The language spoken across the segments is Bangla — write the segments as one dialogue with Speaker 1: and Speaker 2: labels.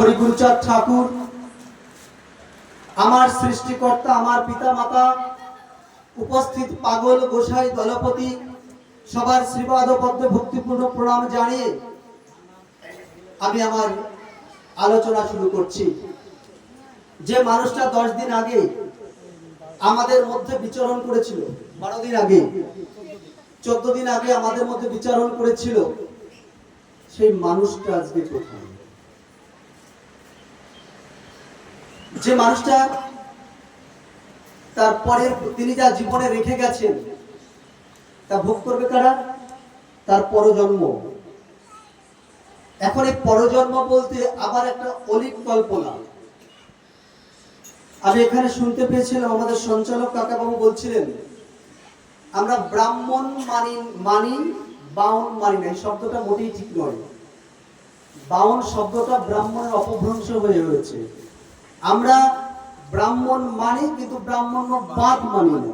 Speaker 1: হরিগুরুচাঁদ ঠাকুর, আমার সৃষ্টিকর্তা, আমার পিতা মাতা, উপস্থিত পাগল গোসাই দলপতি, সবার শ্রীপাদ পদ্মে ভক্তিপূর্ণ প্রণাম জানিয়ে আমি আমার আলোচনা শুরু করছি। যে মানুষটা 10 দিন আগে আমাদের মধ্যে বিচরণ করেছিল, 12 দিন আগে, 14 দিন আগে আমাদের মধ্যে বিচরণ করেছিল, সেই মানুষটা আজকে কোথায়? যে মানুষটা তারপরে তিনি যা জীবনে রেখে গেছেন তা ভোগ করবে কারা? তার পরজন্ম। এখন এই পরজন্ম বলতে আবার একটা অলিক কল্পনা। আমি এখানে শুনতে পেয়েছিলাম আমাদের সঞ্চালক কাকাবাবু বলছিলেন, আমরা ব্রাহ্মণ মানি বাউন মানি না। এই শব্দটা মোটেই ঠিক নয়। বাউন শব্দটা ব্রাহ্মণের অপভ্রংশ হয়ে রয়েছে। আমরা ব্রাহ্মণ মানি, কিন্তু ব্রাহ্মণ্যবাদ মানি না।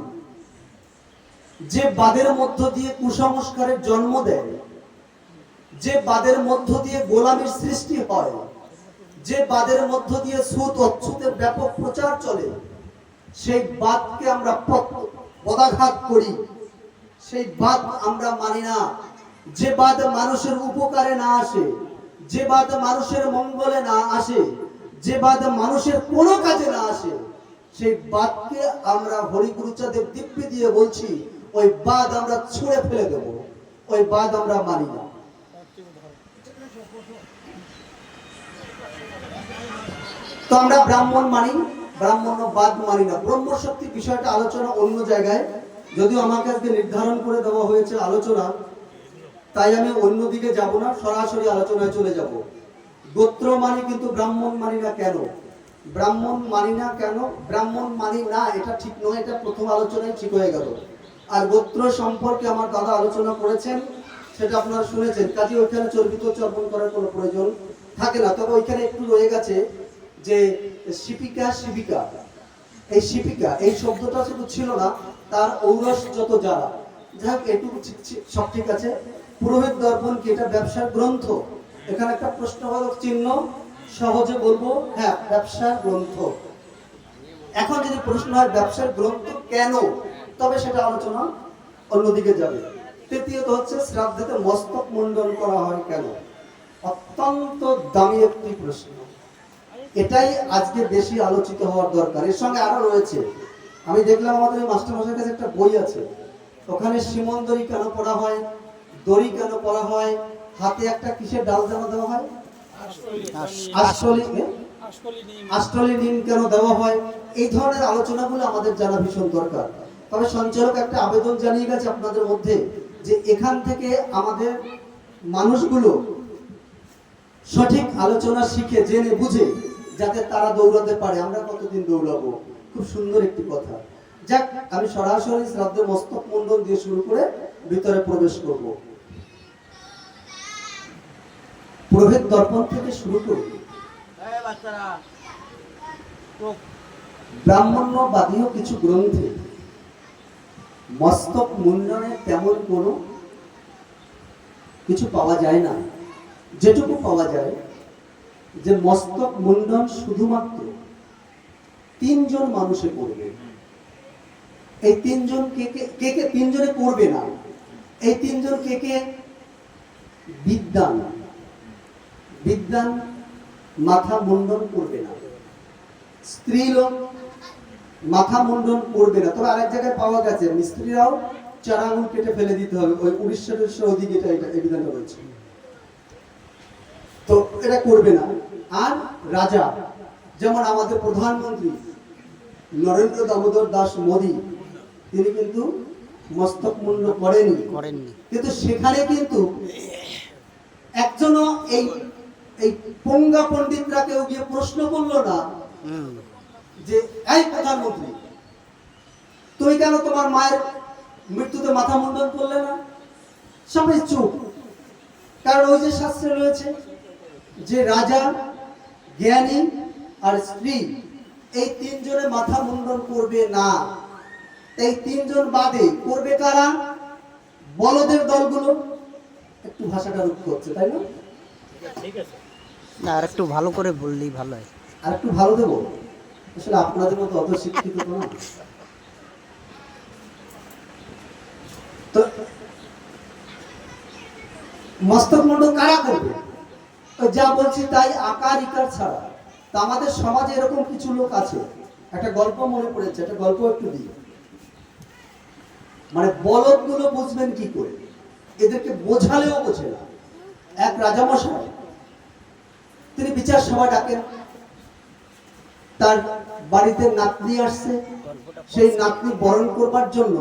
Speaker 1: যে বাদের মধ্য দিয়ে কুসংস্কারের জন্ম দেয়, যে বাদের মধ্য দিয়ে গোলামীর সৃষ্টি হয়, যে বাদের মধ্য দিয়ে সুদ অচ্ছুতের ব্যাপক প্রচার চলে, সেই বাদকে আমরা পদাঘাত করি, সেই বাদ আমরা মানি না। যে বাদ মানুষের উপকারে না আসে, যে বাদ মানুষের মঙ্গলে না আসে, যে বাদ মানুষের কোনো কাজে না আসে, সেই বাদকে আমরা হরিগুরুচাঁদের দিব্যি দিয়ে বলছি, ওই বাদ আমরা ছুঁড়ে ফেলে দেব, ওই বাদ আমরা মানি না। তো আমরা ব্রাহ্মণ মানি, ব্রাহ্মণ্যবাদ মানি না। ব্রহ্মশক্তি বিষয়টা আলোচনা অন্য জায়গায়, যদিও আমাকে আজকে নির্ধারণ করে দেওয়া হয়েছে আলোচনা, তাই আমি অন্যদিকে যাব না, সরাসরি আলোচনায় চলে যাব। গোত্র মানি কিন্তু ব্রাহ্মণ মানি না কেন? ব্রাহ্মণ মানি না কেন? ব্রাহ্মণ মানি না এটা ঠিক নয়, এটা প্রথম আলোচনায় ঠিক হয়ে গেল। আর গোত্র সম্পর্কে আমার দাদা আলোচনা করেছেন, সেটা আপনারা শুনেছেন, কাজে ওইখানে চর্বিত চর্পণ করার কোনো প্রয়োজন থাকে না। তবে ওইখানে একটু রয়ে গেছে যে শিপিকা শিবিকা, এই শিপিকা এই শব্দটা শুধু ছিল না, তার ঔরস যত যারা, যাই হোক এটুকু সব ঠিক আছে। পুরোহিত দর্পণ কি এটা ব্যবসার গ্রন্থ? এখানে একটা প্রশ্নবোধক চিহ্ন, সহজে বলবো হ্যাঁ ব্যবসার গ্রন্থ। এখন যদি প্রশ্ন হয় ব্যবসার গ্রন্থ কেন, তবে সেটা আলোচনা অন্যদিকে যাবে। তৃতীয়ত হচ্ছে শ্রাদ্ধেতে মস্তক মুন্ডন করা হয় কেন? অত্যন্ত দামি একটি প্রশ্ন, এটাই আজকে বেশি আলোচিত হওয়ার দরকার। এর সঙ্গে আরো রয়েছে, আমি দেখলাম আমাদের মাস্টারমশাইয়ের কাছে একটা বই আছে, ওখানে সীমন দড়ি কেন পড়া হয়, দড়ি কেন পড়া হয়, হাতে একটা কিসের ডাল যেন দেওয়া হয়, আষ্টলি নিম কেন দেওয়া হয়, এই ধরনের আলোচনাগুলো আমাদের জানা ভীষণ দরকার। তবে সঞ্চালক একটা আবেদন জানিয়ে গেছে আপনাদের মধ্যে, যে এখান থেকে আমাদের মানুষগুলো সঠিক আলোচনা শিখে জেনে বুঝে যাতে তারা দৌড়াতে পারে। আমরা কতদিন দৌড়াবো? খুব সুন্দর একটি কথা। যাক, আমি সরাসরি শ্রাদ্ধের মস্তক মুন্ডন দিয়ে শুরু করে ভিতরে প্রবেশ করব। পুরোহিত দর্পণ থেকে শুরু করব। ব্রাহ্মণ্যবাদীয় কিছু গ্রন্থে মস্তক মুন্ডনে তেমন কোনো কিছু পাওয়া যায় না। যেটুকু পাওয়া যায় যে মস্তক মুন্ডন শুধুমাত্র 3 জন মানুষে করবে। এই 3 জন কে কে 3 জনে করবে না? এই 3 জন কে কে? বিদ্বান মাথা মুন্ডন করবে না, স্ত্রী লোক মাথা মুন্ডন করবে না। তবে আরেক জায়গায় পাওয়া গেছে স্ত্রীরাও 4 আঙুল কেটে ফেলে দিতে হবে, ওই উড়িষ্যার ওদিকে এটা এই বিধানটা রয়েছে, তো এটা করবে না। আর রাজা, যেমন আমাদের প্রধানমন্ত্রী নরেন্দ্র দামোদর দাস মোদী, তিনি কিন্তু মস্তক মুন্ড করেননি, কিন্তু সেখানে কিন্তু একজনও এই পঙ্গা পণ্ডিতরা কেউ গিয়ে প্রশ্ন করলো না যে এই প্রধানমন্ত্রী, তুমি কেন তোমার মায়ের মৃত্যুতে মাথা মুন্ডন করলে না? সবাই চুপ। কারণ ওই যে শাস্ত্রে রয়েছে যে রাজা, জ্ঞানী আর স্ত্রী, এই 3 জনে মাথা মুন্ডন করবে না। এই 3 জন বাদে করবে কারা? বলদের দলগুলো। একটু ভাষাটা রুক্ষ হচ্ছে, তাই না? ঠিক আছে।
Speaker 2: না, আর একটু ভালো করে বললেই ভালো হয়।
Speaker 1: আর একটু ভালো দেবো? আসলে আপনাদের মতো অত শিক্ষিত তো না। তো মস্তক মুন্ড কারা করবে? ওই যা বলছি তাই, আকার ইকার ছাড়া। তা আমাদের সমাজে এরকম কিছু লোক আছে। একটা গল্প মনে পড়েছে, একটা গল্প একটু দিই। মানে বলদ গুলো বুঝবেন কি করে, এদেরকে বোঝালেও বোঝে না। এক রাজামশাই, তিনি বিচার সভা ডাকেন। তার বাড়িতে নাতনি আসছে, সেই নাতনি বরণ করবার জন্য